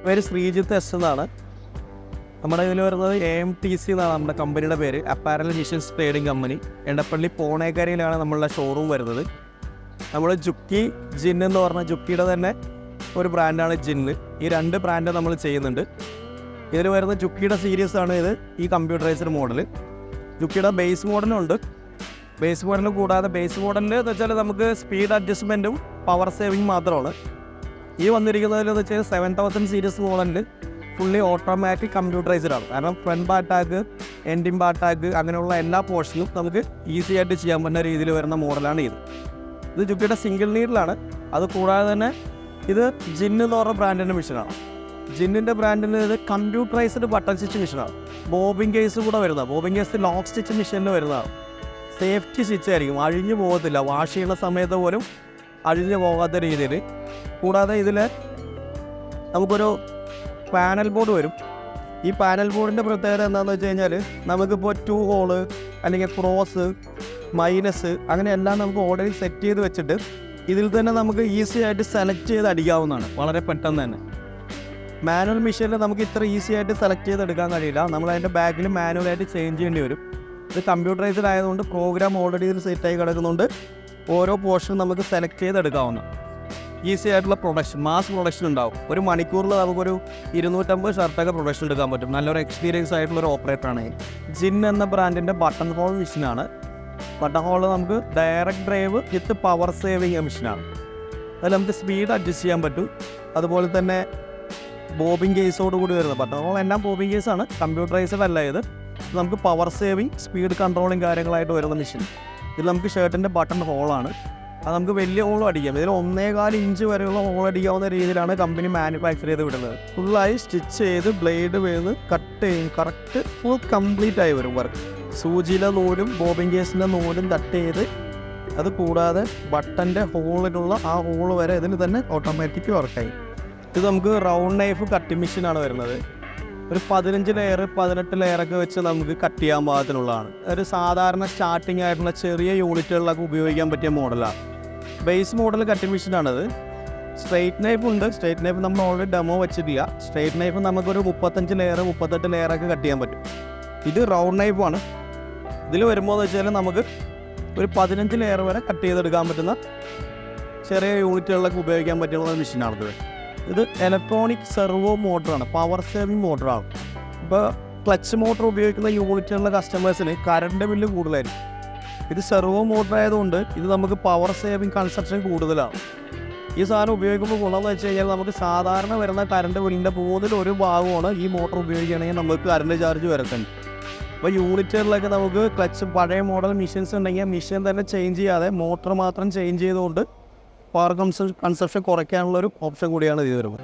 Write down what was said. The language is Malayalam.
പേര് ശ്രീജിത്ത് എസ് എന്നാണ്. നമ്മുടെ ഇതിൽ വരുന്നത് AMTC എന്നാണ് നമ്മുടെ കമ്പനിയുടെ പേര്, apparel machines trading company. Edappally പോണേക്കരയിലാണ് നമ്മളുടെ ഷോറൂം വരുന്നത്. നമ്മൾ ജുക്കി ജിൻ എന്ന് പറഞ്ഞ ജുക്കിയുടെ തന്നെ ഒരു ബ്രാൻഡാണ് ജിന്ന്. ഈ 2 ബ്രാൻഡ് നമ്മൾ ചെയ്യുന്നുണ്ട്. ഇതിൽ വരുന്ന ജുക്കിയുടെ സീരീസ് ആണ് ഇത്, ഈ കമ്പ്യൂട്ടറൈസ്ഡ് മോഡൽ. ജുക്കിയുടെ ബേസ് മോഡലുണ്ട്. ബേസ് മോഡൽ കൂടാതെ ബേസ് മോഡലിൽ എന്ന് വെച്ചാൽ നമുക്ക് സ്പീഡ് അഡ്ജസ്റ്റ്മെൻറ്റും പവർ സേവിങ് മാത്രമാണ്. ഈ വന്നിരിക്കുന്നതിൽ എന്ന് വെച്ചാൽ 7000 സീരീസ് മോഡലിൽ ഫുള്ളി ഓട്ടോമാറ്റിക് കമ്പ്യൂട്ടറൈസ്ഡ് ആണ്. കാരണം ഫ്രണ്ട് ബാറ്റാക്ക്, എൻഡിങ് ബാറ്റാക്ക് അങ്ങനെയുള്ള എല്ലാ പോർഷനും നമുക്ക് ഈസി ആയിട്ട് ചെയ്യാൻ പറ്റുന്ന രീതിയിൽ വരുന്ന മോഡലാണ് ഇത്. ഇത് ജുക്കിയുടെ സിംഗിൾ നീഡിലാണ്. അത് കൂടാതെ തന്നെ ഇത് ജിന്ന് എന്ന് പറഞ്ഞ ബ്രാൻഡിൻ്റെ മെഷീനാണ്. ജിന്നിൻ്റെ ബ്രാൻഡിൽ ഇത് കമ്പ്യൂട്ടറൈസ്ഡ് ബട്ടൺ സ്റ്റിച്ച് മെഷീനാണ്. ബോബിങ് കേസ് കൂടെ വരുന്നതാണ്. ബോബിങ് കേസ് ലോക്ക് സ്റ്റിച്ച് മെഷീനിൽ വരുന്നതാണ്. സേഫ്റ്റി സ്റ്റിച്ച് ആയിരിക്കും, അഴിഞ്ഞു പോകത്തില്ല. വാഷ് ചെയ്യുന്ന സമയത്ത് പോലും അഴിഞ്ഞു പോകാത്ത രീതിയിൽ. കൂടാതെ ഇതിൽ നമുക്കൊരു പാനൽ ബോർഡ് വരും. ഈ പാനൽ ബോർഡിൻ്റെ പ്രത്യേകത എന്താണെന്ന് വെച്ച് കഴിഞ്ഞാൽ നമുക്കിപ്പോൾ 2 ഹോള് അല്ലെങ്കിൽ ക്രോസ്, മൈനസ് അങ്ങനെ എല്ലാം നമുക്ക് ഓൾറെഡി സെറ്റ് ചെയ്ത് വെച്ചിട്ട് ഇതിൽ തന്നെ നമുക്ക് ഈസി ആയിട്ട് സെലക്ട് ചെയ്ത് അടിക്കാവുന്നതാണ്, വളരെ പെട്ടെന്ന് തന്നെ. മാനുവൽ മെഷീനിൽ നമുക്ക് ഇത്ര ഈസി ആയിട്ട് സെലക്ട് ചെയ്തെടുക്കാൻ കഴിയില്ല. നമ്മൾ അതിൻ്റെ ബാക്കിൽ മാനുവലായിട്ട് ചേഞ്ച് ചെയ്യേണ്ടി വരും. ഇത് കമ്പ്യൂട്ടറൈസ്ഡ് ആയതുകൊണ്ട് പ്രോഗ്രാം ഓൾറെഡി ഇതിൽ സെറ്റായി കിടക്കുന്നുണ്ട്. ഓരോ പോർഷനും നമുക്ക് സെലക്ട് ചെയ്തെടുക്കാവുന്നതാണ്. ഈസി ആയിട്ടുള്ള പ്രൊഡക്ഷൻ, മാസ് പ്രൊഡക്ഷൻ ഉണ്ടാവും. ഒരു മണിക്കൂറിൽ നമുക്കൊരു 250 ഷർട്ടൊക്കെ പ്രൊഡക്ഷൻ എടുക്കാൻ പറ്റും. നല്ലൊരു എക്സ്പീരിയൻസ് ആയിട്ടുള്ളൊരു ഓപ്പറേറ്ററാണ്. ജിൻ എന്ന ബ്രാൻഡിൻ്റെ ബട്ടൺ ഹോൾ മെഷീനാണ്. ബട്ടൺ ഹോൾ നമുക്ക് ഡയറക്റ്റ് ഡ്രൈവ് വിത്ത് പവർ സേവിങ് മെഷീനാണ്. അതിൽ നമുക്ക് സ്പീഡ് അഡ്ജസ്റ്റ് ചെയ്യാൻ പറ്റും. അതുപോലെ തന്നെ ബോബിങ് കേസോട് കൂടി വരുന്നത്. ബട്ടൺ ഹോൾ എല്ലാം ബോബിങ് കേസാണ്, കമ്പ്യൂട്ടറൈസ്ഡ് അല്ല ഇത്. നമുക്ക് പവർ സേവിങ്, സ്പീഡ് കൺട്രോളിങ് കാര്യങ്ങളായിട്ട് വരുന്ന മെഷീൻ. ഇതിൽ നമുക്ക് ഷർട്ടിൻ്റെ ബട്ടൺ ഹോളാണ്. അത് നമുക്ക് വലിയ ഹോളും അടിക്കാം. ഇതിൽ 1.25 ഇഞ്ച് വരെയുള്ള ഹോൾ അടിക്കാവുന്ന രീതിയിലാണ് കമ്പനി മാനുഫാക്ചർ ചെയ്ത് വിടുന്നത്. ഫുള്ളായി സ്റ്റിച്ച് ചെയ്ത് ബ്ലേഡ് വീണ് കട്ട് ചെയ്യും. കറക്റ്റ് ഫുൾ കംപ്ലീറ്റ് ആയി വരും വർക്ക്. സൂചിയിലെ നൂലും ബോബിങ് കേസിൻ്റെ നൂലും കട്ട് ചെയ്ത്, അത് കൂടാതെ ബട്ടൻ്റെ ഹോളിലുള്ള ആ ഹോൾ വരെ ഇതിൽ തന്നെ ഓട്ടോമാറ്റിക് വർക്കായി. ഇത് നമുക്ക് റൗണ്ട് നൈഫ് കട്ടിങ് മെഷീനാണ് വരുന്നത്. ഒരു 15 ലെയർ 18 ലെയറൊക്കെ വെച്ച് നമുക്ക് കട്ട് ചെയ്യാൻ പാകത്തിനുള്ളതാണ്. ഒരു സാധാരണ സ്റ്റാർട്ടിങ് ആയിട്ടുള്ള ചെറിയ യൂണിറ്റുകളിലൊക്കെ ഉപയോഗിക്കാൻ പറ്റിയ മോഡലാണ്. ബേസ് മോഡൽ കട്ടിങ് മെഷീനാണത്. സ്ട്രെയിറ്റ് നൈഫ് ഉണ്ട്. സ്ട്രെയിറ്റ് നൈഫ് നമ്മൾ ഓൾറെഡി ഡെമോ വെച്ചിട്ടില്ല. സ്ട്രെയിറ്റ് നൈഫ് നമുക്കൊരു 35 ലെയർ 38 ലെയറൊക്കെ കട്ട് ചെയ്യാൻ പറ്റും. ഇത് റൗണ്ട് നൈഫാണ്. ഇതിൽ വരുമ്പോൾ എന്ന് വെച്ചാൽ നമുക്ക് ഒരു 15 ലെയർ വരെ കട്ട് ചെയ്തെടുക്കാൻ പറ്റുന്ന ചെറിയ യൂണിറ്റുകളിലൊക്കെ ഉപയോഗിക്കാൻ പറ്റുന്ന മെഷീനാണിത്. ഇത് ഇലക്ട്രോണിക് സെർവോ മോട്ടറാണ്, പവർ സേവിങ് മോട്ടറാണ്. ഇപ്പോൾ ക്ലച്ച് മോട്ടർ ഉപയോഗിക്കുന്ന യൂണിറ്റുകളിലെ കസ്റ്റമേഴ്സിന് കറണ്ട് ബില്ല് കൂടുതലായിരിക്കും. ഇത് സെർവോ മോട്ടർ ആയതുകൊണ്ട് ഇത് നമുക്ക് പവർ സേവിങ് കൺസപ്ഷൻ കൂടുതലാണ്. ഈ സാധനം ഉപയോഗിക്കുമ്പോൾ ഗുണമെന്ന് വെച്ച് കഴിഞ്ഞാൽ നമുക്ക് സാധാരണ വരുന്ന കറണ്ട് ബില്ലിൻ്റെ 1/3 ഭാഗമാണ് ഈ മോട്ടർ ഉപയോഗിക്കുകയാണെങ്കിൽ നമുക്ക് കറണ്ട് ചാർജ് വരുത്തുന്നത്. അപ്പോൾ യൂണിറ്റുകളിലൊക്കെ നമുക്ക് ക്ലച്ച് പഴയ മോഡൽ മെഷീൻസ് ഉണ്ടെങ്കിൽ മെഷീൻ തന്നെ ചേഞ്ച് ചെയ്യാതെ മോട്ടർ മാത്രം ചേഞ്ച് ചെയ്തുകൊണ്ട് പവർ കൺസപ്ഷൻ കുറയ്ക്കാനുള്ളൊരു ഓപ്ഷൻ കൂടിയാണ് ഇത് വരുന്നത്.